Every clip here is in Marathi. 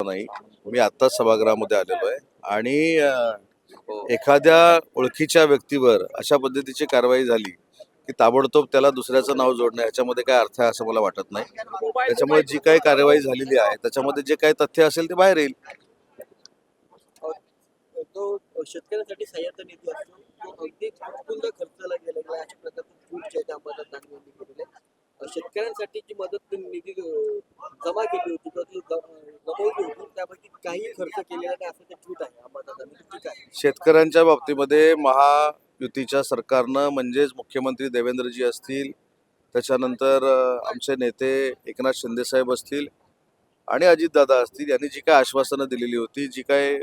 नाही. मी आत्ताच सभागृहामध्ये आलेलो आहे आणि एखाद्या ओळखीच्या व्यक्तीवर अशा पद्धतीची कारवाई झाली की ताबडतोब त्याला दुसऱ्याचं नाव जोडणं याच्यामध्ये काय अर्थ आहे असं मला वाटत नाही. त्याच्यामुळे जी काही कारवाई झालेली आहे त्याच्यामध्ये जे काही तथ्य असेल ते बाहेर येईल. तो शेतकऱ्यांसाठी सहाय्यता निधी असतो तो अगदी उत्तुंग खर्चाला गेलेला आहे. अशा प्रकारचं ट्विट जे त्या अंबादास यांनी केलेलं आहे. शेतकऱ्यांसाठी जी मदत निधी जमा केली होती तर ती गमावली होती त्यापैकी काही खर्च केलेला नाही असं ते ट्विट आहे अंबादासांनी. ठीक आहे, शेतकऱ्यांच्या बाबतीमध्ये महायुतीच्या सरकारनं म्हणजेच मुख्यमंत्री देवेंद्रजी असतील, त्याच्यानंतर आमचे नेते एकनाथ शिंदे साहेब असतील आणि अजितदादा असतील यांनी जी काय आश्वासनं दिलेली होती, जी काय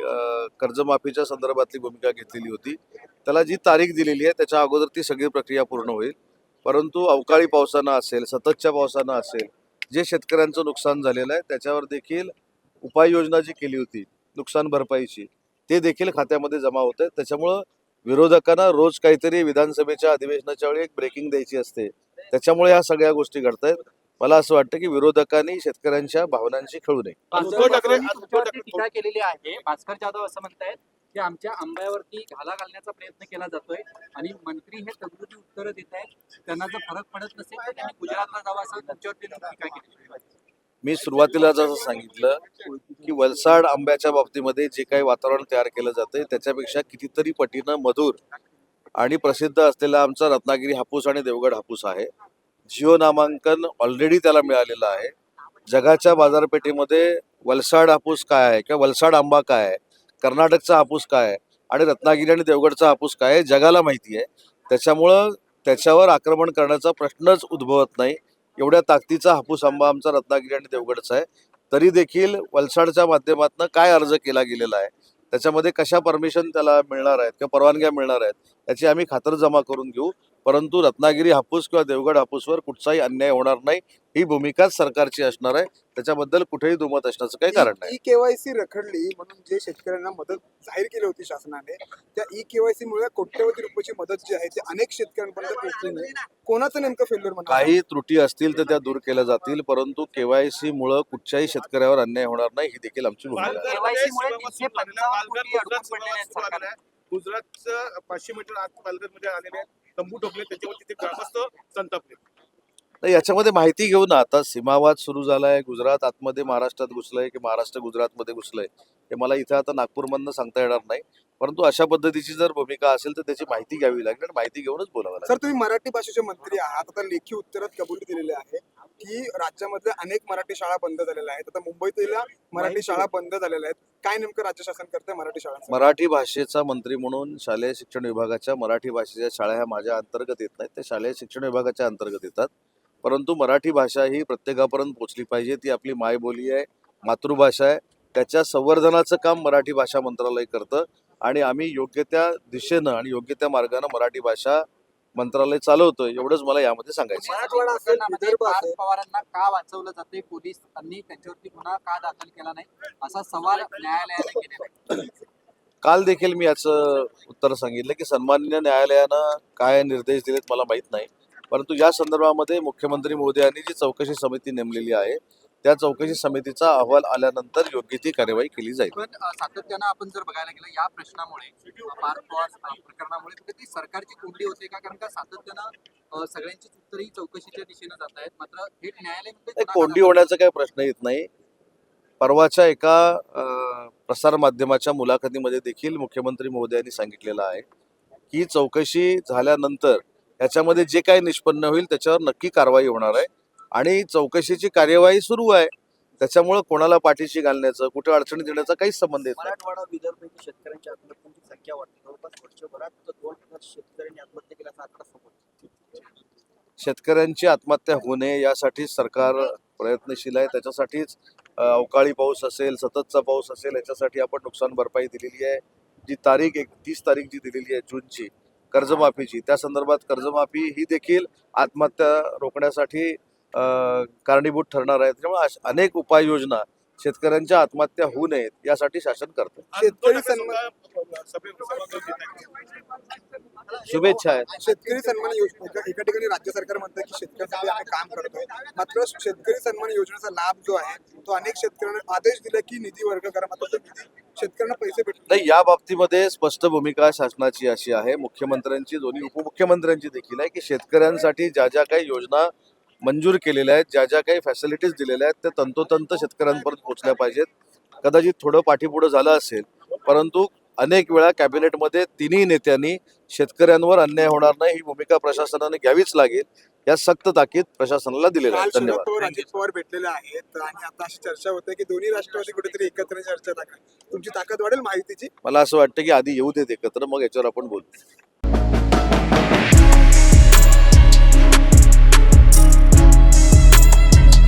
कर्जमाफीच्या संदर्भातली भूमिका घेतलेली होती, त्याला जी तारीख दिलेली आहे त्याच्या अगोदर ती सगळी प्रक्रिया पूर्ण होईल. परंतु अवकाळी पावसानं असेल, सततच्या पावसानं असेल, जे शेतकऱ्यांचं नुकसान झालेलं आहे त्याच्यावर देखील उपाययोजना जी केली होती नुकसान भरपाईची, ते देखील खात्यामध्ये जमा होत आहे. त्याच्यामुळं विरोधकांना रोज काहीतरी विधानसभेच्या अधिवेशनाच्या वेळी एक ब्रेकिंग द्यायची असते, त्याच्यामुळे ह्या सगळ्या गोष्टी घडत आहेत. मला असं वाटतं की विरोधकांनी शेतकऱ्यांच्या भावनांशी खेळू नये. तुमच्यावरती टीका केलेली आहे. भास्कर जाधव असं म्हणतायत की आमच्या आंब्यावरती घाला घालण्याचा प्रयत्न केला जातोय आणि मंत्री हे तगडुजी उत्तरं देत आहेत. त्यांना जर फरक पडत नसेल तर त्यांनी गुजरातला जावं असं तुमच्यावरती टीका केलेली आहे. मी सुरुवातीला जसं सांगितलं की वलसाड आंब्याच्या बाबतीमध्ये जे काही वातावरण तयार केलं जातंय त्याच्यापेक्षा कितीतरी पटीनं मधुर आणि प्रसिद्ध असलेला आमचा रत्नागिरी हापूस आणि देवगड हापूस आहे. जिओ नामांकन ऑलरेडी त्याला मिळालेलं आहे. जगाच्या बाजारपेठेमध्ये वलसाड हापूस काय आहे किंवा वलसाड आंबा काय आहे, कर्नाटकचा हापूस काय आहे आणि रत्नागिरी आणि देवगडचा हापूस काय आहे जगाला माहिती आहे. त्याच्यामुळं त्याच्यावर आक्रमण करण्याचा प्रश्नच उद्भवत नाही. एवढ्या ताकदीचा हापूस आंबा आमचा रत्नागिरी आणि देवगडचा आहे. तरी देखील वलसाडच्या माध्यमातून काय अर्ज केला गेलेला आहे, त्याच्यामध्ये कशा परमिशन त्याला मिळणार आहेत किंवा परवानग्या मिळणार आहेत याची आम्ही खातरजमा करून घेऊ. परंतु रत्नागिरी हापूस किंवा देवगड हापूसवर कुठचाही अन्याय होणार नाही ही भूमिकाच सरकारची असणार आहे. त्याच्याबद्दल कुठेही दुमत असण्याचं काही कारण नाही. केवायसी रखडली म्हणून जे शेतकऱ्यांना मदत जाहीर केली होती शासनाने, त्या केवायसी मुळे कोट्यवधी रुपयाची मदत जी आहे ती अनेक शेतकऱ्यांपर्यंत पोहोचली नाही. कोणाचं नेमकं फेल्युअर म्हणा? काही त्रुटी असतील तर त्या दूर केल्या जातील, परंतु केवायसी मुळे कुठच्याही शेतकऱ्यावर अन्याय होणार नाही ही देखील आमची भूमिका आहे. KYC मुळे 355 कोटी अडकून पडलेले आहेत सरकारला. गुजरातचं 500 मीटर आत पालघरमध्ये आलेले तंबू ठोकले त्याच्यावर तिथे ग्रामस्थ संतापले. तर याच्यामध्ये माहिती घेऊ ना. आता सीमावाद सुरू झालाय, गुजरात आतमध्ये महाराष्ट्रात घुसलंय की महाराष्ट्र गुजरातमध्ये घुसलंय हे मला इथे आता नागपूरमधनं सांगता येणार नाही. परंतु अशा पद्धतीची जर भूमिका असेल तर त्याची माहिती घ्यावी लागेल आणि माहिती घेऊनच बोलावं लागेल. सर, तुम्ही मराठी भाषेचे मंत्री आहात. आता लेखी उत्तरात कबुली दिलेली आहे की राज्यामधल्या अनेक मराठी शाळा बंद झालेल्या आहेत. आता मुंबईतील मराठी शाळा बंद झालेल्या आहेत. काय नेमकं राज्य शासन करतंय मराठी शाळांचं? मराठी भाषेचा मंत्री म्हणून शालेय शिक्षण विभागाच्या मराठी भाषेच्या शाळा ह्या माझ्या अंतर्गत येत नाहीत, त्या शालेय शिक्षण विभागाच्या अंतर्गत येतात. परंतु मराठी भाषा ही प्रत्येकापर्यंत पोहोचली पाहिजे. ती आपली मायबोली आहे, मातृभाषा आहे. त्याच्या संवर्धनाचं काम मराठी भाषा मंत्रालय करतं आणि आम्ही योग्य त्या दिशेनं आणि योग्य त्या मार्गानं मराठी भाषा मंत्रालय चालवतं. एवढंच मला यामध्ये सांगायचं आहे. मराठवाडा असेल, प्रकरणामध्ये विदर्भ पार्थ असेल, पवारांना का वाचवलं जाते? पोलिसांनी त्यांच्यावरती गुन्हा का दाखल केला नाही असा सवाल न्यायालयाने केलेला आहे. काल देखील मी याचं उत्तर सांगितलं की सन्माननीय न्यायालयानं काय निर्देश दिलेत मला माहीत नाही. परंतु या संदर्भामध्ये मुख्यमंत्री महोदयांनी जी चौकशी समिती नेमलेली आहे त्या चौकशी समितीचा अहवाल आल्यानंतर योग्य ती कार्यवाही केली जाईल. पण सातत्यानं आपण जर बघायला गेलं या प्रश्नामुळे पार्थ पवार प्रकरणामुळे कुठेतरी सरकारची कोंडी होते का? कारण का सातत्यानं सगळ्यांची उत्तरही चौकशीच्या दिशेनं जात आहेत, मात्र थेट न्यायालय कोंडी होण्याचा काही प्रश्न येत नाही. परवाच्या एका प्रसार माध्यमाच्या मुलाखतीमध्ये देखील मुख्यमंत्री महोदयांनी सांगितलेलं आहे की चौकशी झाल्यानंतर याच्यामध्ये जे काही निष्पन्न होईल त्याच्यावर नक्की कारवाई होणार आहे आणि चौकशीची कार्यवाही सुरू आहे. त्याच्यामुळे कोणाला पाठीशी घालण्याचं, कुठे अडचणी देण्याचा काहीच संबंध येत नाही. मराठवाडा विदर्भ येथे शेतकऱ्यांच्या आत्महत्यांची संख्या वाढते. जवळपास वर्षभरात 2,000 शेतकऱ्यांनी आत्महत्या केल्याचा आकडा समोर येतो. शेतकऱ्यांची आत्महत्या होऊ नये यासाठी सरकार प्रयत्नशील आहे. त्याच्यासाठीच अवकाळी पाऊस असेल, सततचा पाऊस असेल, याच्यासाठी आपण नुकसान भरपाई दिलेली आहे. जी तारीख 30 तारीख जी दिलेली आहे जूनची कर्जमाफीची, त्या संदर्भात कर्जमाफी ही देखील आत्महत्या रोखण्यासाठी कारणीभूत ठरणार आहे. त्यामुळे अनेक उपाययोजना शेतकऱ्यांच्या आत्महत्या होऊ नयेत यासाठी शासन करतं. शेतकरी सन्मान शुभेच्छा आहेत. शेतकरी सन्मान योजना एका ठिकाणी राज्य सरकार म्हणतं की शेतकऱ्यांसाठी आम्ही काम करतोय, मात्र शेतकरी सन्मान योजनेचा लाभ जो आहे तो अनेक शेतकऱ्यांना आदेश दिला की निधी वर्ग करा, मात्र तो निधी शेतकऱ्यांना पैसे भेटले नाही, या बाबतीमध्ये स्पष्ट भूमिका शासनाची अशी आहे, मुख्यमंत्र्यांची, दोन्ही उपमुख्यमंत्र्यांची देखील आहे, की शेतकऱ्यांसाठी ज्या ज्या काही योजना मंजूर केलेल्या आहेत, ज्या ज्या काही फॅसिलिटीज दिलेल्या आहेत, त्या तंतोतंत शेतकऱ्यांपर्यंत पोहोचल्या पाहिजेत. कदाचित थोडं पाठीपुढं झालं असेल, परंतु अनेक वेळा कॅबिनेटमध्ये तिन्ही नेत्यांनी शेतकऱ्यांवर अन्याय होणार नाही ही भूमिका प्रशासनाने घ्यावीच लागेल, या सक्त ताकीद प्रशासनाला दिलेला काल आहे. शरद धन्यवाद. पवार अजित पवार भेटलेले आहेत आणि आता अशी चर्चा होते की दोन्ही राष्ट्रवादी कुठेतरी एकत्र चर्चा टाका, तुमची ताकद वाढेल माहितीची. मला असं वाटतं की आधी येऊ देत एकत्र, मग याच्यावर आपण बोलू.